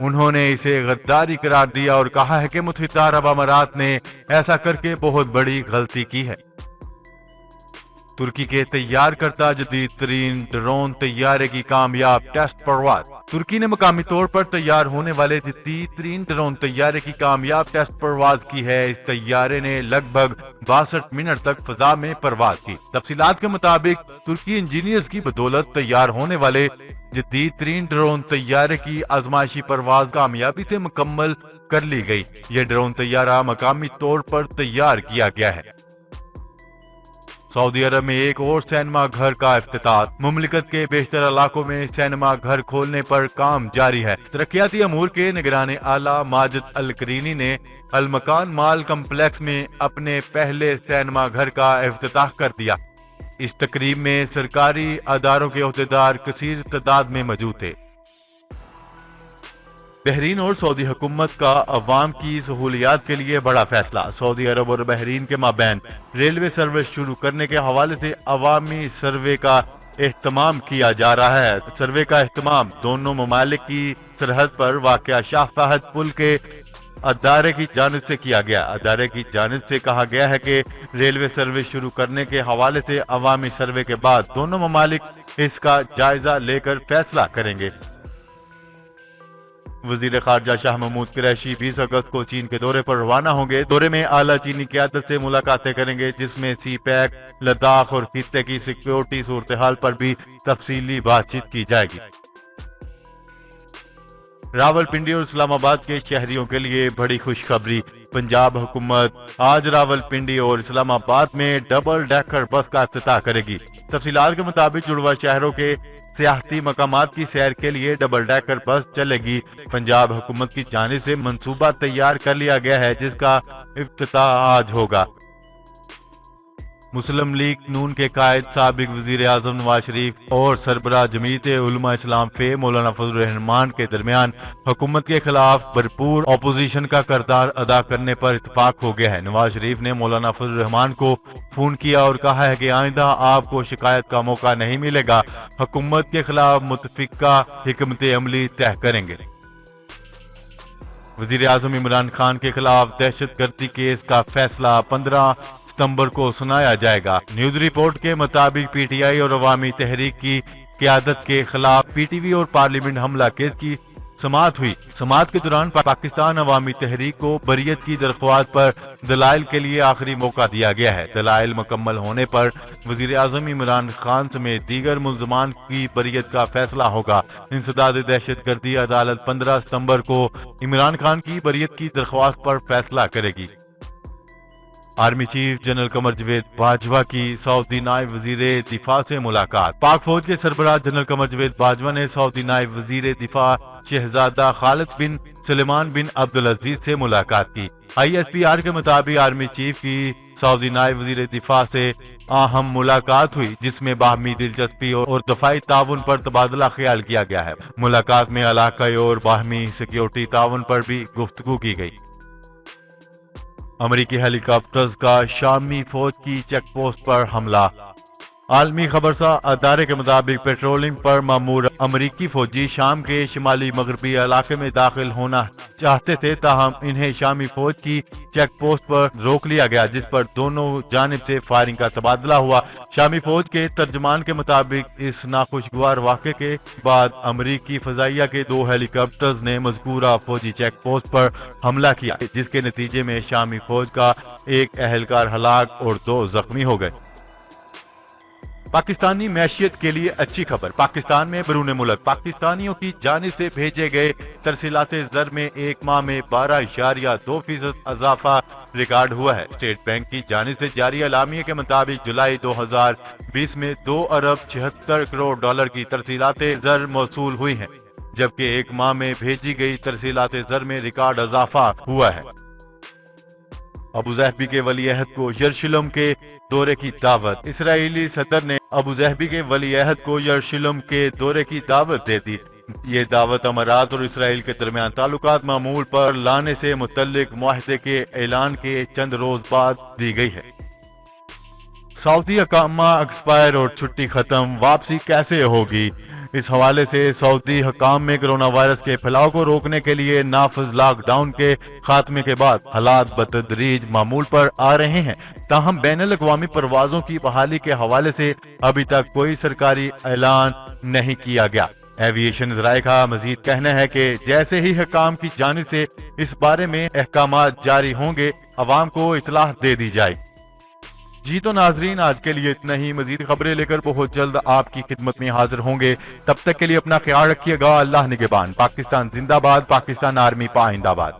انہوں نے اسے غداری قرار دیا اور کہا ہے کہ متحدہ عرب امارات نے ایسا کر کے بہت بڑی غلطی کی ہے۔ ترکی کے تیار کردہ جدید ترین ڈرون طیارے کی کامیاب ٹیسٹ پرواز۔ ترکی نے مقامی طور پر تیار ہونے والے جدید ترین ڈرون طیارے کی کامیاب ٹیسٹ پرواز کی ہے۔ اس طیارے نے لگ بھگ 62 منٹ تک فضا میں پرواز کی۔ تفصیلات کے مطابق ترکی انجینئرز کی بدولت تیار ہونے والے جدید ترین ڈرون طیارے کی آزمائشی پرواز کامیابی سے مکمل کر لی گئی۔ یہ ڈرون طیارہ مقامی طور پر تیار کیا گیا ہے۔ سعودی عرب میں ایک اور سینما گھر کا افتتاح۔ مملکت کے بیشتر علاقوں میں سینما گھر کھولنے پر کام جاری ہے۔ ترقیاتی امور کے نگران اعلیٰ ماجد الکرینی نے المکان مال کمپلیکس میں اپنے پہلے سینما گھر کا افتتاح کر دیا۔ اس تقریب میں سرکاری اداروں کے عہدیدار کثیر تعداد میں موجود تھے۔ بحرین اور سعودی حکومت کا عوام کی سہولیات کے لیے بڑا فیصلہ۔ سعودی عرب اور بحرین کے مابین ریلوے سروس شروع کرنے کے حوالے سے عوامی سروے کا اہتمام کیا جا رہا ہے۔ سروے کا اہتمام دونوں ممالک کی سرحد پر واقع شاہ فہد پل کے ادارے کی جانب سے کیا گیا۔ ادارے کی جانب سے کہا گیا ہے کہ ریلوے سروس شروع کرنے کے حوالے سے عوامی سروے کے بعد دونوں ممالک اس کا جائزہ لے کر فیصلہ کریں گے۔ وزیر خارجہ شاہ محمود قریشی 20 اگست کو چین کے دورے پر روانہ ہوں گے۔ دورے میں اعلیٰ چینی قیادت سے ملاقاتیں کریں گے، جس میں سی پیک، لداخ اور خطے کی سیکیورٹی صورتحال پر بھی تفصیلی بات چیت کی جائے گی۔ راولپنڈی اور اسلام آباد کے شہریوں کے لیے بڑی خوشخبری۔ پنجاب حکومت آج راولپنڈی اور اسلام آباد میں ڈبل ڈیکر بس کا افتتاح کرے گی۔ تفصیلات کے مطابق جڑواں شہروں کے سیاحتی مقامات کی سیر کے لیے ڈبل ڈیکر بس چلے گی۔ پنجاب حکومت کی جانب سے منصوبہ تیار کر لیا گیا ہے، جس کا افتتاح آج ہوگا۔ مسلم لیگ نون کے قائد سابق وزیر اعظم نواز شریف اور سربراہ جمعیت علماء اسلام فے مولانا فضل الرحمان کے درمیان حکومت کے خلاف بھرپور اپوزیشن کا کردار ادا کرنے پر اتفاق ہو گیا ہے۔ نواز شریف نے مولانا فضل الرحمان کو فون کیا اور کہا ہے کہ آئندہ آپ کو شکایت کا موقع نہیں ملے گا۔ حکومت کے خلاف متفقہ حکمت عملی طے کریں گے۔ وزیر اعظم عمران خان کے خلاف دہشت گردی کیس کا فیصلہ 15 ستمبر کو سنایا جائے گا۔ نیوز رپورٹ کے مطابق پی ٹی آئی اور عوامی تحریک کی قیادت کے خلاف پی ٹی وی اور پارلیمنٹ حملہ کیس کی سماعت ہوئی۔ سماعت کے دوران پاکستان عوامی تحریک کو بریت کی درخواست پر دلائل کے لیے آخری موقع دیا گیا ہے۔ دلائل مکمل ہونے پر وزیر اعظم عمران خان سمیت دیگر ملزمان کی بریت کا فیصلہ ہوگا۔ انسداد دہشت گردی عدالت 15 ستمبر کو عمران خان کی بریت کی درخواست پر فیصلہ کرے گی۔ Army chief general Qamar Javed Bajwa کی سعودی نائب وزیر دفاع سے ملاقات۔ پاک فوج کے سربراہ جنرل قمر جاوید باجوہ نے سعودی نائب وزیر دفاع شہزادہ خالد بن سلمان بن عبدالعزیز سے ملاقات کی۔ آئی ایس پی آر کے مطابق آرمی چیف کی سعودی نائب وزیر دفاع سے اہم ملاقات ہوئی، جس میں باہمی دلچسپی اور دفاعی تعاون پر تبادلہ خیال کیا گیا ہے۔ ملاقات میں علاقائی اور باہمی سیکیورٹی تعاون پر بھی گفتگو کی گئی۔ امریکی ہیلی کاپٹرز کا شامی فوج کی چیک پوسٹ پر حملہ۔ عالمی خبرسا ادارے کے مطابق پیٹرولنگ پر مامور امریکی فوجی شام کے شمالی مغربی علاقے میں داخل ہونا چاہتے تھے، تاہم انہیں شامی فوج کی چیک پوسٹ پر روک لیا گیا، جس پر دونوں جانب سے فائرنگ کا تبادلہ ہوا۔ شامی فوج کے ترجمان کے مطابق اس ناخوشگوار واقعے کے بعد امریکی فضائیہ کے 2 ہیلی کاپٹرز نے مذکورہ فوجی چیک پوسٹ پر حملہ کیا، جس کے نتیجے میں شامی فوج کا ایک اہلکار ہلاک اور 2 زخمی ہو گئے۔ پاکستانی معیشت کے لیے اچھی خبر۔ پاکستان میں بیرون ملک پاکستانیوں کی جانب سے بھیجے گئے ترسیلات زر میں ایک ماہ میں 12.2% اضافہ ریکارڈ ہوا ہے۔ اسٹیٹ بینک کی جانب سے جاری اعلامیے کے مطابق جولائی 2020 میں 2 ارب 76 کروڑ ڈالر کی ترسیلات زر موصول ہوئی ہیں، جبکہ ایک ماہ میں بھیجی گئی ترسیلات زر میں ریکارڈ اضافہ ہوا ہے۔ ابوظہبی کے ولی عہد کو یروشلم کے دورے کی دعوت۔ اسرائیلی صدر نے ابوظہبی کے ولی عہد کو یروشلم کے دورے کی دعوت دے دی۔ یہ دعوت امارات اور اسرائیل کے درمیان تعلقات معمول پر لانے سے متعلق معاہدے کے اعلان کے چند روز بعد دی گئی ہے۔ سعودی اقامہ ایکسپائر اور چھٹی ختم، واپسی کیسے ہوگی؟ اس حوالے سے سعودی حکام میں کرونا وائرس کے پھیلاؤ کو روکنے کے لیے نافذ لاک ڈاؤن کے خاتمے کے بعد حالات بتدریج معمول پر آ رہے ہیں، تاہم بین الاقوامی پروازوں کی بحالی کے حوالے سے ابھی تک کوئی سرکاری اعلان نہیں کیا گیا۔ ایوییشن ذرائع کا مزید کہنا ہے کہ جیسے ہی حکام کی جانب سے اس بارے میں احکامات جاری ہوں گے، عوام کو اطلاع دے دی جائے۔ جی تو ناظرین، آج کے لیے اتنا ہی۔ مزید خبریں لے کر بہت جلد آپ کی خدمت میں حاضر ہوں گے، تب تک کے لیے اپنا خیال رکھیے گا۔ اللہ نگہبان۔ پاکستان زندہ باد، پاکستان آرمی پائندہ باد۔